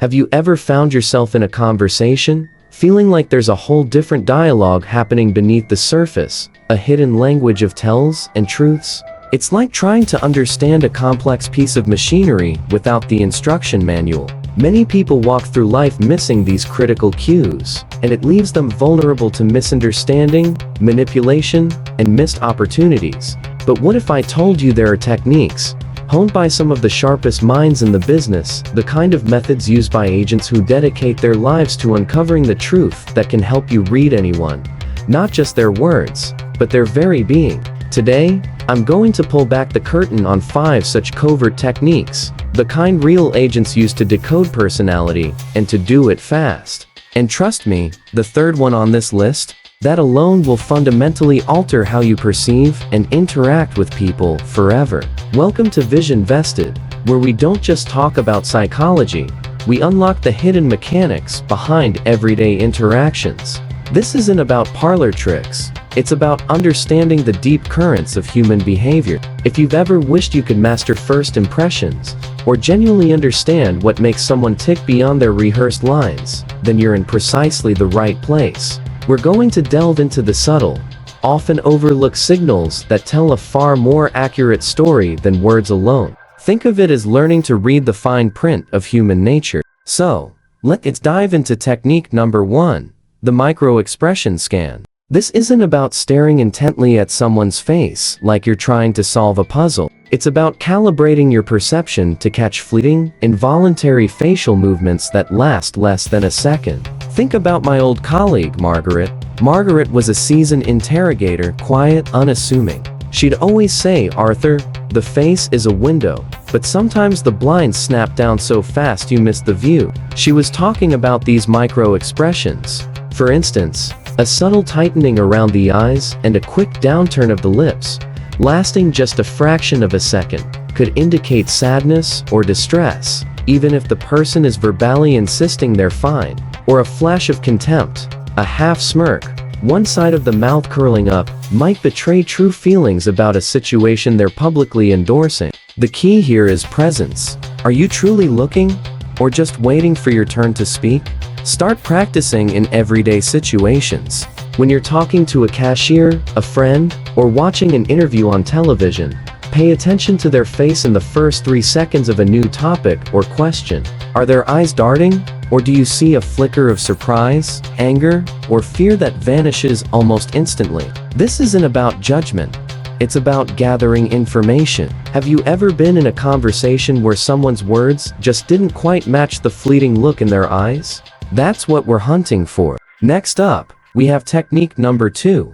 Have you ever found yourself in a conversation, feeling like there's a whole different dialogue happening beneath the surface, a hidden language of tells and truths? It's like trying to understand a complex piece of machinery without the instruction manual. Many people walk through life missing these critical cues, and it leaves them vulnerable to misunderstanding, manipulation, and missed opportunities. But what if I told you there are techniques, honed by some of the sharpest minds in the business, the kind of methods used by agents who dedicate their lives to uncovering the truth that can help you read anyone, not just their words, but their very being? Today, I'm going to pull back the curtain on 5 such covert techniques, the kind real agents use to decode personality, and to do it fast. And trust me, the third one on this list, that alone will fundamentally alter how you perceive and interact with people forever. Welcome to Vision Vested, where we don't just talk about psychology, we unlock the hidden mechanics behind everyday interactions. This isn't about parlor tricks, it's about understanding the deep currents of human behavior. If you've ever wished you could master first impressions, or genuinely understand what makes someone tick beyond their rehearsed lines, then you're in precisely the right place. We're going to delve into the subtle, often overlooked signals that tell a far more accurate story than words alone. Think of it as learning to read the fine print of human nature. So, let's dive into technique number 1, the Microexpression Scan. This isn't about staring intently at someone's face like you're trying to solve a puzzle. It's about calibrating your perception to catch fleeting, involuntary facial movements that last less than a second. Think about my old colleague, Margaret. Margaret was a seasoned interrogator, quiet, unassuming. She'd always say, "Arthur, the face is a window, but sometimes the blinds snap down so fast you miss the view." She was talking about these micro expressions. For instance, a subtle tightening around the eyes and a quick downturn of the lips, lasting just a fraction of a second, could indicate sadness or distress, even if the person is verbally insisting they're fine. Or a flash of contempt, a half smirk, one side of the mouth curling up, might betray true feelings about a situation they're publicly endorsing. The key here is presence. Are you truly looking, or just waiting for your turn to speak? Start practicing in everyday situations. When you're talking to a cashier, a friend, or watching an interview on television, pay attention to their face in the first 3 seconds of a new topic or question. Are their eyes darting? Or do you see a flicker of surprise, anger, or fear that vanishes almost instantly? This isn't about judgment. It's about gathering information. Have you ever been in a conversation where someone's words just didn't quite match the fleeting look in their eyes? That's what we're hunting for. Next up, we have technique number 2,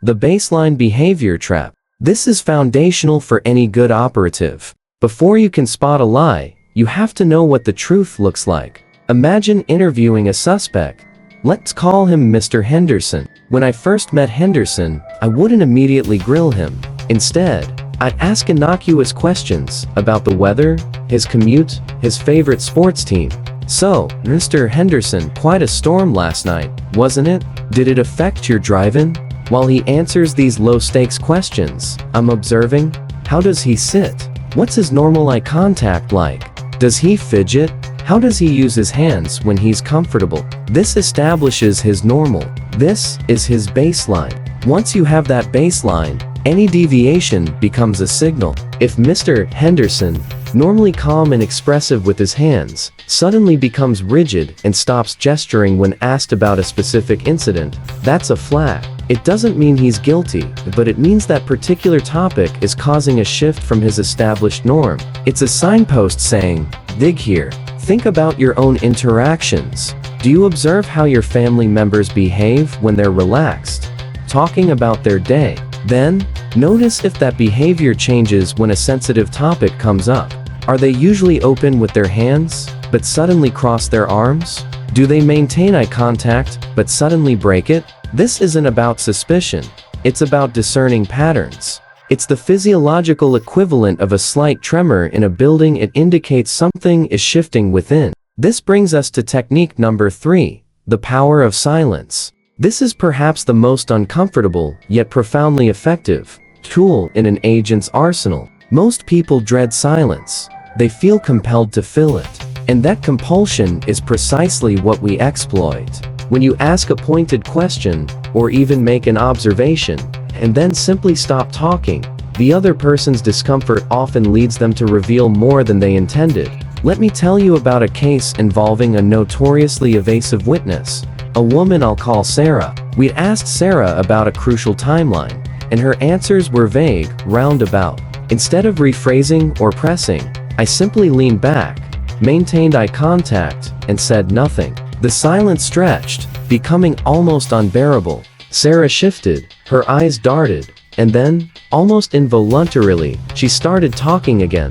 the baseline behavior trap. This is foundational for any good operative. Before you can spot a lie, you have to know what the truth looks like. Imagine interviewing a suspect. Let's call him Mr. Henderson. When I first met Henderson, I wouldn't immediately grill him. Instead, I'd ask innocuous questions about the weather, his commute, his favorite sports team. "So, Mr. Henderson, quite a storm last night, wasn't it? Did it affect your drive-in?" While he answers these low-stakes questions, I'm observing, how does he sit? What's his normal eye contact like? Does he fidget? How does he use his hands when he's comfortable? This establishes his normal. This is his baseline. Once you have that baseline, any deviation becomes a signal. If Mr. Henderson, normally calm and expressive with his hands, suddenly becomes rigid and stops gesturing when asked about a specific incident, that's a flag. It doesn't mean he's guilty, but it means that particular topic is causing a shift from his established norm. It's a signpost saying, "Dig here." Think about your own interactions. Do you observe how your family members behave when they're relaxed, talking about their day? Then, notice if that behavior changes when a sensitive topic comes up. Are they usually open with their hands, but suddenly cross their arms? Do they maintain eye contact, but suddenly break it? This isn't about suspicion. It's about discerning patterns. It's the physiological equivalent of a slight tremor in a building. It indicates something is shifting within. This brings us to technique number 3, the power of silence. This is perhaps the most uncomfortable, yet profoundly effective, tool in an agent's arsenal. Most people dread silence. They feel compelled to fill it. And that compulsion is precisely what we exploit. When you ask a pointed question, or even make an observation, and then simply stop talking, the other person's discomfort often leads them to reveal more than they intended. Let me tell you about a case involving a notoriously evasive witness. A woman I'll call Sarah. We'd asked Sarah about a crucial timeline, and her answers were vague, roundabout. Instead of rephrasing or pressing, I simply leaned back, maintained eye contact, and said nothing. The silence stretched, becoming almost unbearable. Sarah shifted, her eyes darted, and then, almost involuntarily, she started talking again,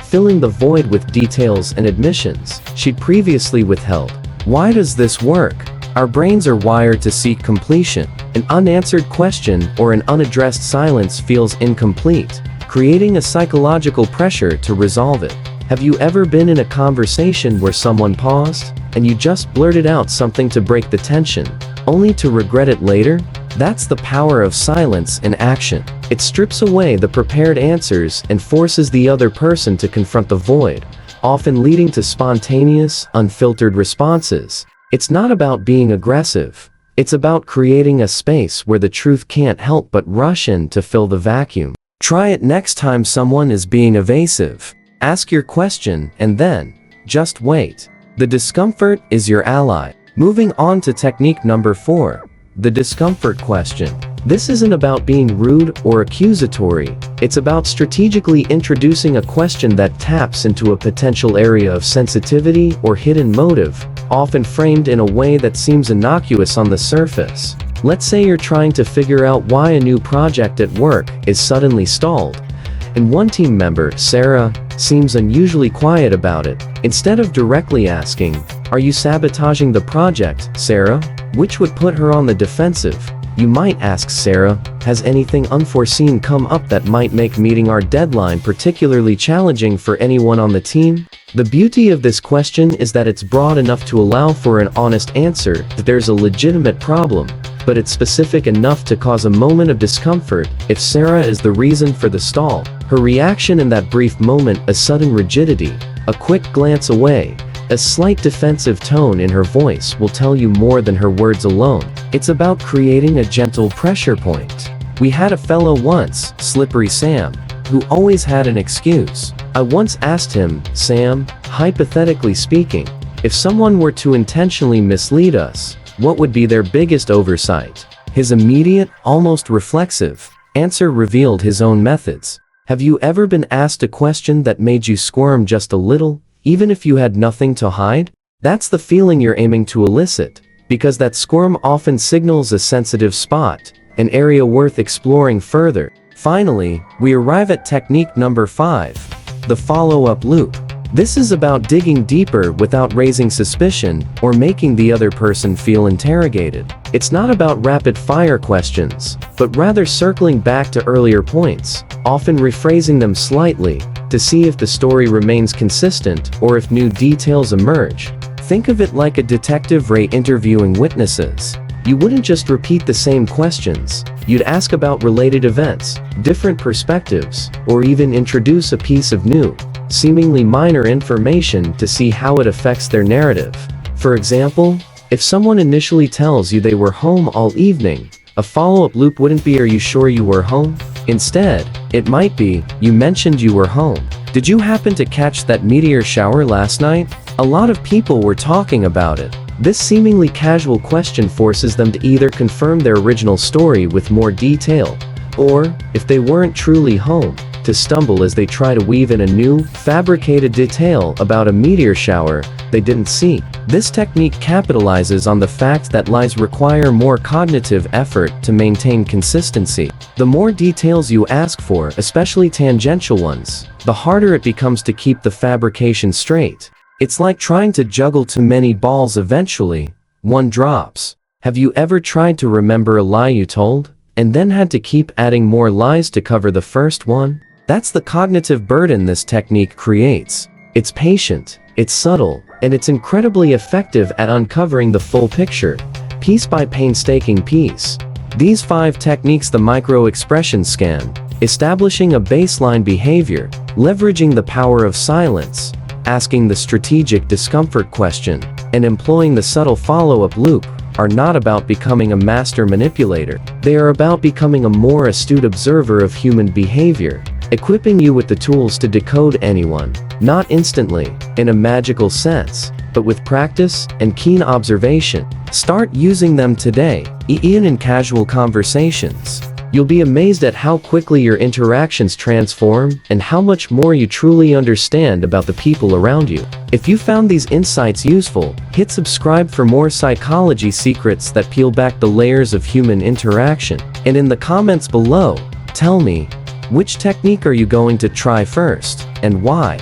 filling the void with details and admissions she'd previously withheld. Why does this work? Our brains are wired to seek completion. An unanswered question or an unaddressed silence feels incomplete, creating a psychological pressure to resolve it. Have you ever been in a conversation where someone paused, and you just blurted out something to break the tension, only to regret it later? That's the power of silence in action. It strips away the prepared answers and forces the other person to confront the void, often leading to spontaneous, unfiltered responses. It's not about being aggressive. It's about creating a space where the truth can't help but rush in to fill the vacuum. Try it next time someone is being evasive. Ask your question and then, just wait. The discomfort is your ally. Moving on to technique number 4. The discomfort question. This isn't about being rude or accusatory. It's about strategically introducing a question that taps into a potential area of sensitivity or hidden motive, often framed in a way that seems innocuous on the surface. Let's say you're trying to figure out why a new project at work is suddenly stalled, and one team member, Sarah, seems unusually quiet about it. Instead of directly asking, "Are you sabotaging the project, Sarah?" which would put her on the defensive, you might ask Sarah, "Has anything unforeseen come up that might make meeting our deadline particularly challenging for anyone on the team?" The beauty of this question is that it's broad enough to allow for an honest answer that there's a legitimate problem, but it's specific enough to cause a moment of discomfort if Sarah is the reason for the stall. Her reaction in that brief moment, a sudden rigidity, a quick glance away, a slight defensive tone in her voice will tell you more than her words alone. It's about creating a gentle pressure point. We had a fellow once, Slippery Sam, who always had an excuse. I once asked him, "Sam, hypothetically speaking, if someone were to intentionally mislead us, what would be their biggest oversight?" His immediate, almost reflexive, answer revealed his own methods. Have you ever been asked a question that made you squirm just a little, even if you had nothing to hide? That's the feeling you're aiming to elicit, because that squirm often signals a sensitive spot, an area worth exploring further. Finally, we arrive at technique number 5, the follow-up loop. This is about digging deeper without raising suspicion or making the other person feel interrogated. It's not about rapid-fire questions, but rather circling back to earlier points, often rephrasing them slightly, to see if the story remains consistent or if new details emerge. Think of it like a detective interviewing witnesses. You wouldn't just repeat the same questions. You'd ask about related events, different perspectives, or even introduce a piece of new, seemingly minor information to see how it affects their narrative. For example, if someone initially tells you they were home all evening, a follow-up loop wouldn't be, "Are you sure you were home?" Instead, it might be, "You mentioned you were home. Did you happen to catch that meteor shower last night? A lot of people were talking about it." This seemingly casual question forces them to either confirm their original story with more detail, or, if they weren't truly home, to stumble as they try to weave in a new, fabricated detail about a meteor shower they didn't see. This technique capitalizes on the fact that lies require more cognitive effort to maintain consistency. The more details you ask for, especially tangential ones, the harder it becomes to keep the fabrication straight. It's like trying to juggle too many balls. Eventually, one drops. Have you ever tried to remember a lie you told, and then had to keep adding more lies to cover the first one? That's the cognitive burden this technique creates. It's patient, it's subtle, and it's incredibly effective at uncovering the full picture, piece by painstaking piece. These 5 techniques: the Microexpression Scan, establishing a baseline behavior, leveraging the power of silence, asking the strategic discomfort question, and employing the subtle follow-up loop are not about becoming a master manipulator. They are about becoming a more astute observer of human behavior, equipping you with the tools to decode anyone, not instantly, in a magical sense, but with practice and keen observation. Start using them today, even in casual conversations. You'll be amazed at how quickly your interactions transform and how much more you truly understand about the people around you. If you found these insights useful, hit subscribe for more psychology secrets that peel back the layers of human interaction. And in the comments below, tell me, which technique are you going to try first, and why?